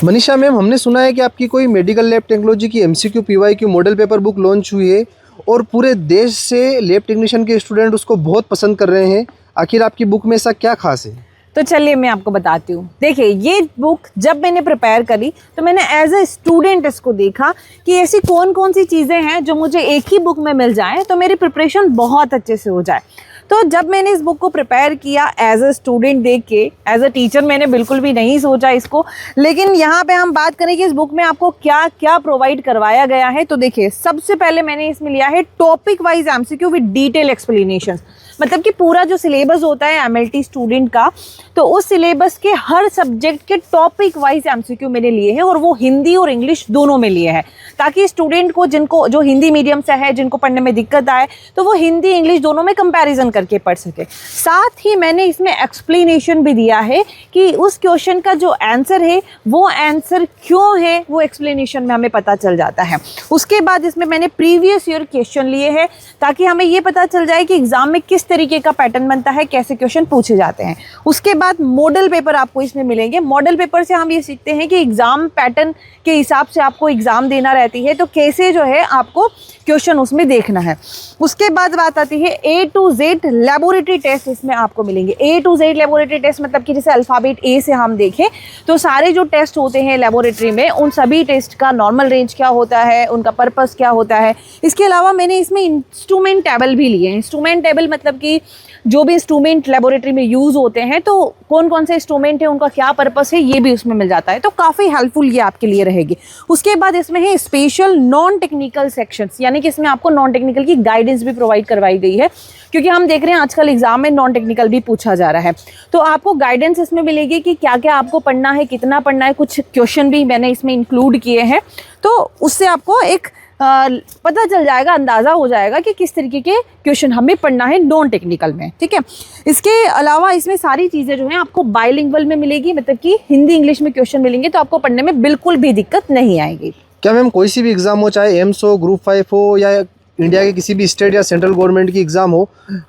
Manisha ma'am, हमने सुना है कि आपकी कोई मेडिकल लैब टेक्नोलॉजी की MCQ PYQ model paper book launch हुई है और पूरे देश से लैब टेक्नीशियन के स्टूडेंट उसको बहुत पसंद कर रहे हैं। आखिर आपकी बुक में ऐसा क्या खास है? तो चलिए मैं आपको बताती हूँ। देखिए, ये बुक जब मैंने प्रिपेयर करी तो मैंने एज अ स्टूडेंट इसको देखा कि ऐसी कौन कौन सी चीज़ें हैं जो मुझे एक ही बुक में मिल जाए तो मेरी प्रिपरेशन बहुत अच्छे से हो जाए। तो जब मैंने इस बुक को प्रिपेयर किया एज अ स्टूडेंट देख के, एज अ टीचर मैंने बिल्कुल भी नहीं सोचा इसको, लेकिन यहाँ पे हम बात करें कि इस बुक में आपको क्या क्या प्रोवाइड करवाया गया है। तो देखिए, सबसे पहले मैंने इसमें लिया है topic wise MCQ with detail explanation. मतलब कि पूरा जो सिलेबस होता है एमएलटी स्टूडेंट का, तो उस सिलेबस के हर सब्जेक्ट के टॉपिक वाइज एमसीक्यू मैंने लिए हैं और वो हिंदी और इंग्लिश दोनों में लिए हैं, ताकि स्टूडेंट को जिनको जो हिंदी मीडियम से है, जिनको पढ़ने में दिक्कत आए, तो वो हिंदी इंग्लिश दोनों में कंपैरिजन करके पढ़ सके। साथ ही मैंने इसमें एक्सप्लेनेशन भी दिया है कि उस क्वेश्चन का जो आंसर है वो आंसर क्यों है, वो एक्सप्लेनेशन में हमें पता चल जाता है। उसके बाद इसमें मैंने प्रीवियस ईयर क्वेश्चन लिए हैं ताकि हमें ये पता चल जाए कि एग्जाम में किस तरीके का पैटर्न बनता है, कैसे क्वेश्चन पूछे जाते हैं। उसके बाद मॉडल पेपर आपको इसमें मिलेंगे। मॉडल पेपर से हम ये सीखते हैं कि एग्जाम पैटर्न के हिसाब से आपको एग्जाम देना रहती है, तो कैसे जो है आपको क्वेश्चन उसमें देखना है। उसके बाद बात आती है A to Z laboratory test इसमें आपको मिलेंगे। A to Z laboratory test मतलब कि जैसे अल्फ़ाबेट A से हम देखें तो सारे जो टेस्ट होते हैं लेबोरेटरी में, उन सभी टेस्ट का नॉर्मल रेंज क्या होता है, उनका पर्पस क्या होता है। इसके अलावा मैंने इसमें इंस्ट्रूमेंट टेबल भी लिए हैं। इंस्ट्रूमेंट टेबल मतलब कि जो भी इंस्ट्रूमेंट लेबोरेटरी में यूज़ होते हैं, तो कौन कौन से इंस्ट्रूमेंट है, उनका क्या पर्पस है, ये भी उसमें मिल जाता है। तो काफ़ी हेल्पफुल ये आपके लिए रहेगी। उसके बाद इसमें है स्पेशल नॉन टेक्निकल सेक्शंस, यानी कि इसमें आपको नॉन टेक्निकल की गाइडेंस भी प्रोवाइड करवाई गई है, क्योंकि हम देख रहे हैं आजकल एग्जाम में नॉन टेक्निकल भी पूछा जा रहा है। तो आपको गाइडेंस इसमें मिलेगी कि क्या क्या आपको पढ़ना है, कितना पढ़ना है। कुछ क्वेश्चन भी मैंने इसमें इंक्लूड किए हैं, तो उससे आपको एक पता चल जाएगा, अंदाज़ा हो जाएगा कि किस तरीके के क्वेश्चन हमें पढ़ना है नॉन टेक्निकल में। ठीक है। इसके अलावा इसमें सारी चीज़ें जो हैं आपको बाइलिंगुअल में मिलेगी, मतलब कि हिंदी इंग्लिश में क्वेश्चन मिलेंगे, तो आपको पढ़ने में बिल्कुल भी दिक्कत नहीं आएगी। क्या मैम कोई सी भी एग्ज़ाम हो, चाहे एम्स हो, ग्रुप 5 हो, या इंडिया के किसी भी स्टेट या सेंट्रल गवर्नमेंट की एग्ज़ाम हो,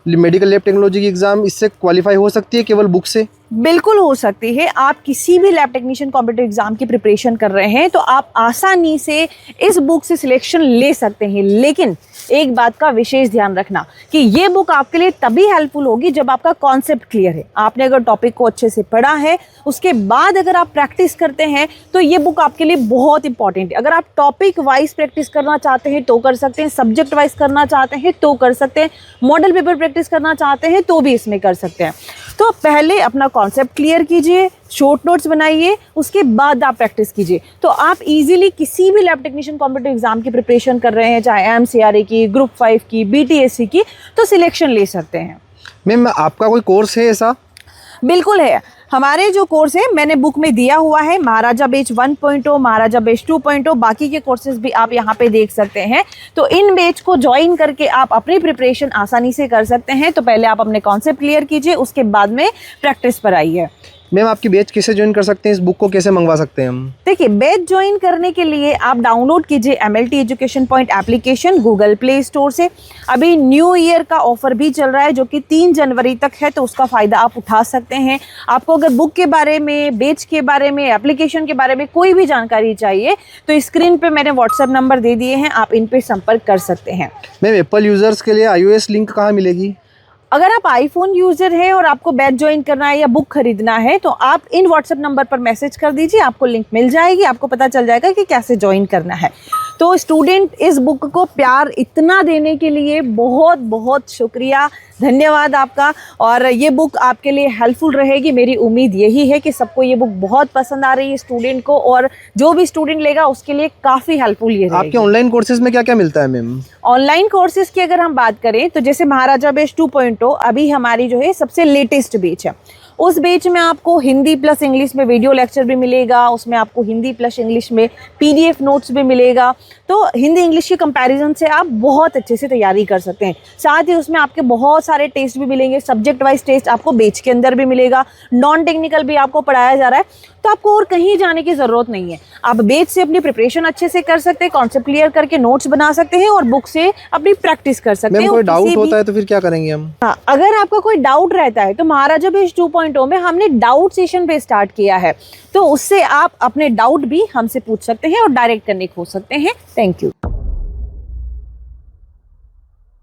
मेडिकल लैब टेक्नोलॉजी की एग्ज़ाम इससे क्वालिफाई हो सकती है केवल बुक से? बिल्कुल हो सकती है। आप किसी भी लैब टेक्नीशियन कॉम्पिटिटिव एग्जाम की प्रिपरेशन कर रहे हैं तो आप आसानी से इस बुक से सिलेक्शन ले सकते हैं। लेकिन एक बात का विशेष ध्यान रखना कि ये बुक आपके लिए तभी हेल्पफुल होगी जब आपका कॉन्सेप्ट क्लियर है। आपने अगर टॉपिक को अच्छे से पढ़ा है, उसके बाद अगर आप प्रैक्टिस करते हैं, तो ये बुक आपके लिए बहुत इंपॉर्टेंट है। अगर आप टॉपिक वाइज प्रैक्टिस करना चाहते हैं तो कर सकते हैं, सब्जेक्ट वाइज करना चाहते हैं तो कर सकते हैं, मॉडल पेपर प्रैक्टिस करना चाहते हैं तो भी इसमें कर सकते हैं। तो पहले अपना कॉन्सेप्ट क्लियर कीजिए, शॉर्ट नोट्स बनाइए, उसके बाद आप प्रैक्टिस कीजिए, तो आप इजीली किसी भी लैब टेक्नीशियन कॉम्पिटिटिव एग्जाम की प्रिपरेशन कर रहे हैं, चाहे एमसीआरए की, ग्रुप 5 की, बीटीएससी की, तो सिलेक्शन ले सकते हैं। मैम आपका कोई कोर्स है ऐसा? बिल्कुल है। हमारे जो कोर्स है मैंने बुक में दिया हुआ है, महाराजा बैच 1.0, महाराजा बैच 2.0, बाकी के कोर्सेज भी आप यहाँ पे देख सकते हैं। तो इन बैच को ज्वाइन करके आप अपनी प्रिपरेशन आसानी से कर सकते हैं। तो पहले आप अपने कॉन्सेप्ट क्लियर कीजिए, उसके बाद में प्रैक्टिस पर आइए। मैम आपकी बैच कैसे ज्वाइन कर सकते हैं, इस बुक को कैसे मंगवा सकते हैं हम? देखिए, बैच ज्वाइन करने के लिए आप डाउनलोड कीजिए MLT education point application Google play store से। अभी न्यू ईयर का ऑफर भी चल रहा है जो कि 3 जनवरी तक है, तो उसका फ़ायदा आप उठा सकते हैं। आपको अगर बुक के बारे में, बैच के बारे में, एप्लीकेशन के बारे में कोई भी जानकारी चाहिए तो स्क्रीन पे मैंने व्हाट्सएप नंबर दे दिए हैं, आप इन पे संपर्क कर सकते हैं। मैम एप्पल यूज़र्स के लिए iOS लिंक कहाँ मिलेगी? अगर आप आईफोन यूज़र हैं और आपको बैच ज्वाइन करना है या बुक खरीदना है तो आप इन व्हाट्सएप नंबर पर मैसेज कर दीजिए, आपको लिंक मिल जाएगी, आपको पता चल जाएगा कि कैसे ज्वाइन करना है। तो स्टूडेंट, इस बुक को प्यार इतना देने के लिए बहुत बहुत शुक्रिया, धन्यवाद आपका। और ये बुक आपके लिए हेल्पफुल रहेगी, मेरी उम्मीद यही है कि सबको ये बुक बहुत पसंद आ रही है स्टूडेंट को, और जो भी स्टूडेंट लेगा उसके लिए काफ़ी हेल्पफुल ये रहेगी। आपके ऑनलाइन कोर्सेज में क्या क्या मिलता है मैम? ऑनलाइन कोर्सेज की अगर हम बात करें तो जैसे महाराजा बैच 2.0 अभी हमारी जो है सबसे लेटेस्ट बैच है। उस बैच में आपको हिंदी प्लस इंग्लिश में वीडियो लेक्चर भी मिलेगा, उसमें आपको हिंदी प्लस इंग्लिश में पीडीएफ नोट्स भी मिलेगा। तो हिंदी इंग्लिश के कंपैरिजन से आप बहुत अच्छे से तैयारी कर सकते हैं। साथ ही उसमें आपके बहुत सारे टेस्ट भी मिलेंगे, सब्जेक्ट वाइज टेस्ट आपको बैच के अंदर भी मिलेगा, नॉन टेक्निकल भी आपको पढ़ाया जा रहा है। तो आपको और कहीं जाने की ज़रूरत नहीं है। आप बेस से अपनी प्रिपरेशन अच्छे से कर सकते हैं, कॉन्सेप्ट क्लियर करके नोट्स बना सकते हैं और बुक से अपनी प्रैक्टिस कर सकते हैं। मैम कोई और डाउट किसी होता है तो फिर क्या करेंगे हम? हाँ, अगर आपका कोई डाउट रहता है तो महाराजा बेस 2.0 में हमने डाउट सेशन पे स्टार्ट किया है, तो उससे आप अपने डाउट भी हमसे पूछ सकते हैं और डायरेक्ट कनेक्ट हो सकते हैं। Thank you.